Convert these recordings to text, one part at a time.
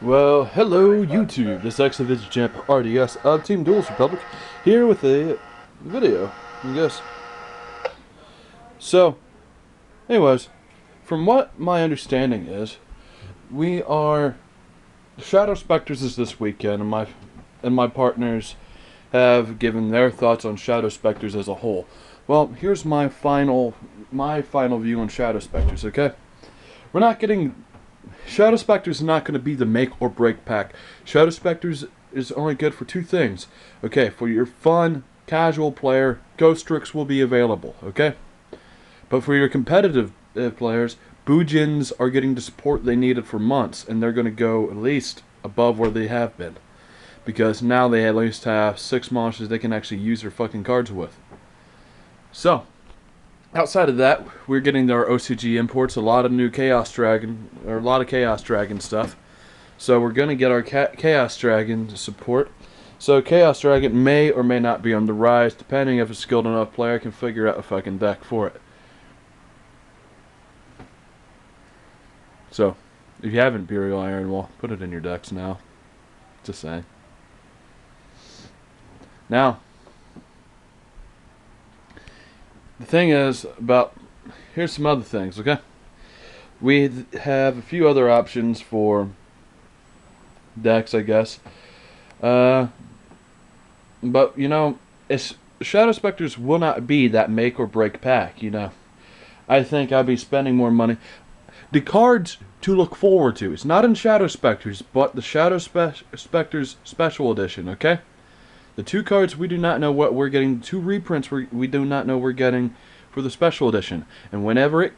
Well, hello YouTube. This is actually Champ RDS of Team Duels Republic here with a video, I guess. So, anyways, from what my understanding is, we are Shadow Specters is this weekend, and my partners have given their thoughts on Shadow Specters as a whole. Well, here's my final view on Shadow Specters. Okay, we're not getting. Shadow Specters is not going to be the make or break pack. Shadow Specters is only good for two things. Okay, for your fun, casual player, Ghost Tricks will be available. Okay, but for your competitive players, Boojins are getting the support they needed for months, and they're going to go at least above where they have been. Because now they at least have 6 monsters they can actually use their fucking cards with. So, outside of that, we're getting our OCG imports, a lot of new Chaos Dragon, or a lot of Chaos Dragon stuff. So we're going to get our Chaos Dragon support. So Chaos Dragon may or may not be on the rise, depending if a skilled enough player can figure out a fucking deck for it. So, if you have Imperial Iron, well, put it in your decks now. Just saying. Now, the thing is here's some other things, okay? We have a few other options for decks, I guess. But, you know, Shadow Specters will not be that make or break pack, you know. I think I'll be spending more money. The cards to look forward to. It's not in Shadow Specters, but the Shadow Specters Special Edition, okay? The 2 cards we do not know what we're getting. The 2 reprints we do not know we're getting for the Special Edition. And whenever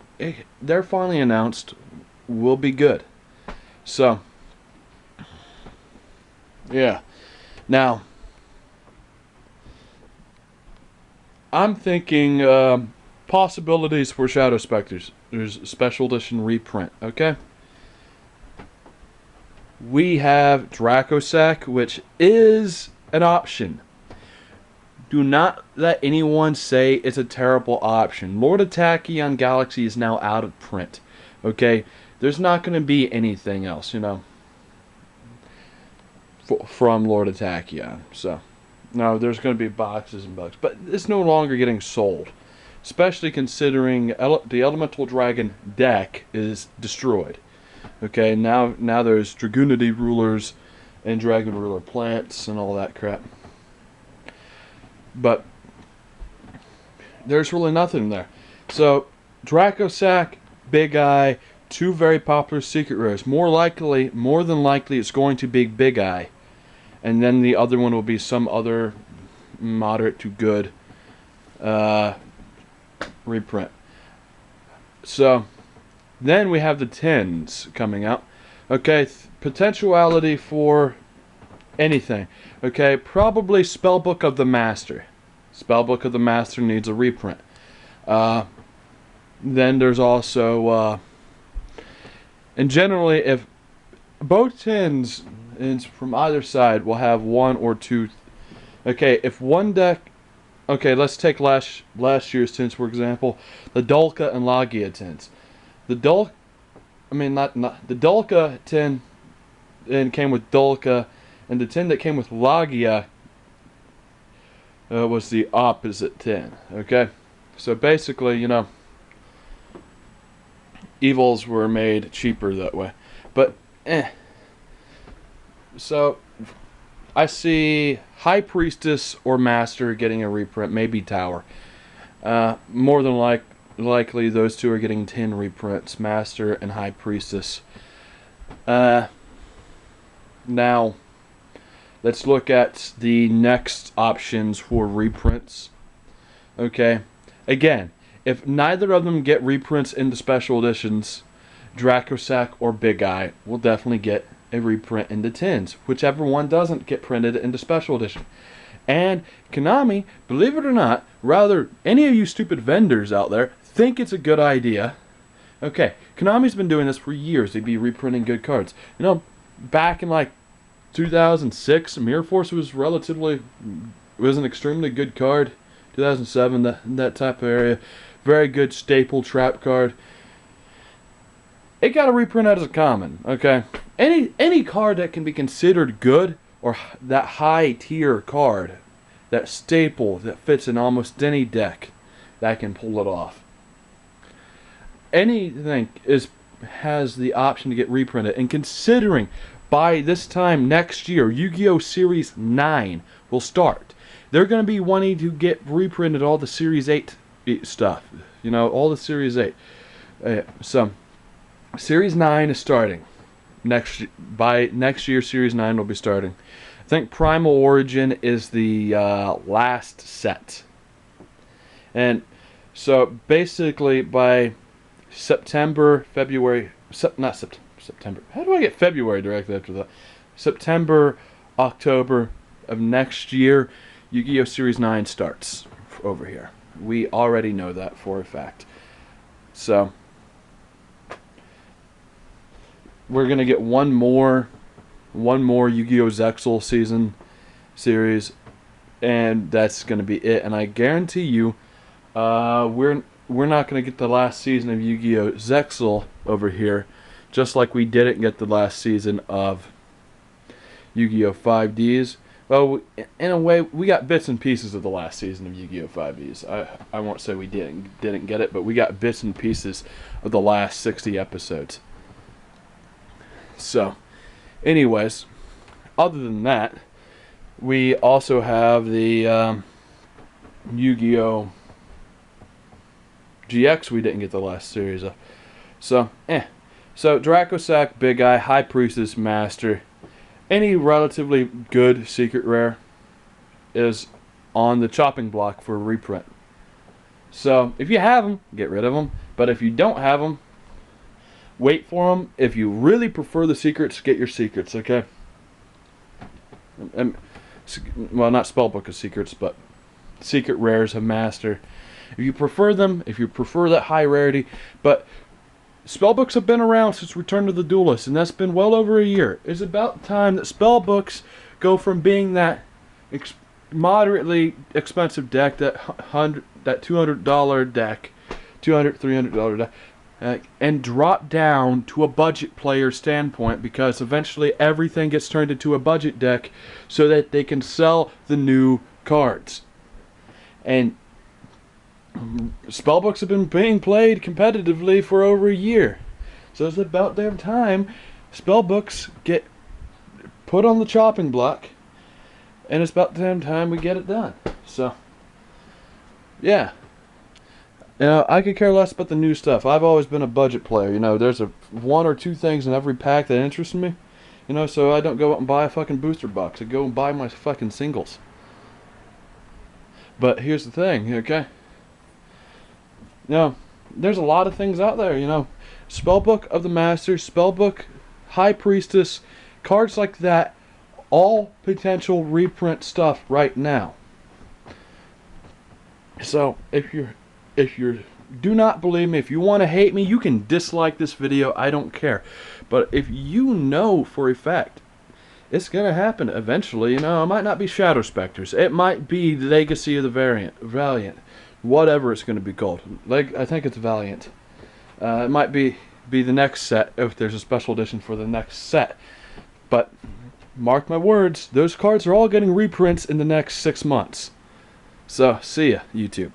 they're finally announced, will be good. So, yeah. Now, I'm thinking possibilities for Shadow Specters. There's a Special Edition reprint, okay? We have Dracosac, which is an option. Do not let anyone say it's a terrible option. Lord of Tachyon Galaxy is now out of print. Okay? There's not going to be anything else, you know, from Lord of Tachyon. So, no, there's going to be boxes and boxes. But it's no longer getting sold. Especially considering the Elemental Dragon deck is destroyed. Okay, now there's Dragoonity Rulers and Dragon Ruler plants and all that crap. But there's really nothing there. So, Dracosac, Big Eye, 2 very popular secret rares. More than likely, it's going to be Big Eye. And then the other one will be some other moderate to good reprint. So, then we have the 10s coming out. Okay, potentiality for anything. Okay, probably Spellbook of the Master. Spellbook of the Master needs a reprint. Then there's also, and generally, if both 10s from either side will have 1 or 2. Okay, if one deck. Okay, let's take last year's tins for example. The Dulka and Lagia tins. The Dulka tin and came with Dulka, and the tin that came with Lagia was the opposite tin. Okay, so basically, you know, evils were made cheaper that way. But so I see High Priestess or Master getting a reprint, maybe Tower. More than likely, those 2 are getting 10 reprints, Master and High Priestess. Now, let's look at the next options for reprints. Okay, again, if neither of them get reprints in the special editions, Dracosac or Big Eye will definitely get a reprint in the 10s, whichever one doesn't get printed in the special edition. And Konami, believe it or not, rather any of you stupid vendors out there think it's a good idea. Okay, Konami's been doing this for years. They'd be reprinting good cards. You know, back in like 2006, Mirror Force was an extremely good card. 2007, that type of area, very good staple trap card. It got a reprint as a common. Okay, any card that can be considered good, or that high tier card, that staple that fits in almost any deck, that can pull it off. Anything has the option to get reprinted, and considering by this time next year Yu-Gi-Oh! Series 9 will start, they're going to be wanting to get reprinted all the Series 8 stuff, you know, all the Series 8. So Series 9 is starting by next year. Series 9 will be starting. I think Primal Origin is the last set, and so basically by September, February, not September. How do I get February directly after that? September, October of next year, Yu-Gi-Oh! Series 9 starts over here. We already know that for a fact. So we're gonna get one more Yu-Gi-Oh! Zexal series, and that's gonna be it. And I guarantee you, we're not going to get the last season of Yu-Gi-Oh! Zexal over here, just like we didn't get the last season of Yu-Gi-Oh! 5Ds. Well, in a way, we got bits and pieces of the last season of Yu-Gi-Oh! 5Ds. I won't say we didn't get it, but we got bits and pieces of the last 60 episodes. So, anyways, other than that, we also have the Yu-Gi-Oh! GX we didn't get the last series of. So, So, Dracosac, Big Eye, High Priestess, Master, any relatively good secret rare is on the chopping block for a reprint. So, if you have them, get rid of them. But if you don't have them, wait for them. If you really prefer the secrets, get your secrets, okay? Well, not Spellbook of Secrets, but secret rares of Master. If you prefer them, if you prefer that high rarity, but spellbooks have been around since Return to the Duelist, and that's been well over a year. It's about time that spellbooks go from being that moderately expensive deck, that $200 deck, $300 deck, and drop down to a budget player standpoint, because eventually everything gets turned into a budget deck so that they can sell the new cards. And spellbooks have been being played competitively for over a year, so it's about damn time spellbooks get put on the chopping block, and it's about damn time we get it done. So, yeah, you know, I could care less about the new stuff. I've always been a budget player. You know, there's one or two things in every pack that interest me. You know, so I don't go out and buy a fucking booster box. I go and buy my fucking singles. But here's the thing, okay? You know, there's a lot of things out there, you know. Spellbook of the Master, Spellbook, High Priestess, cards like that, all potential reprint stuff right now. So, if you do not believe me, if you want to hate me, you can dislike this video, I don't care. But if you know for a fact it's going to happen eventually, you know, it might not be Shadow Specters, it might be Legacy of the Valiant. Whatever it's going to be called. Like, I think it's Valiant. It might be the next set, if there's a special edition for the next set. But mark my words, those cards are all getting reprints in the next 6 months. So, see ya, YouTube.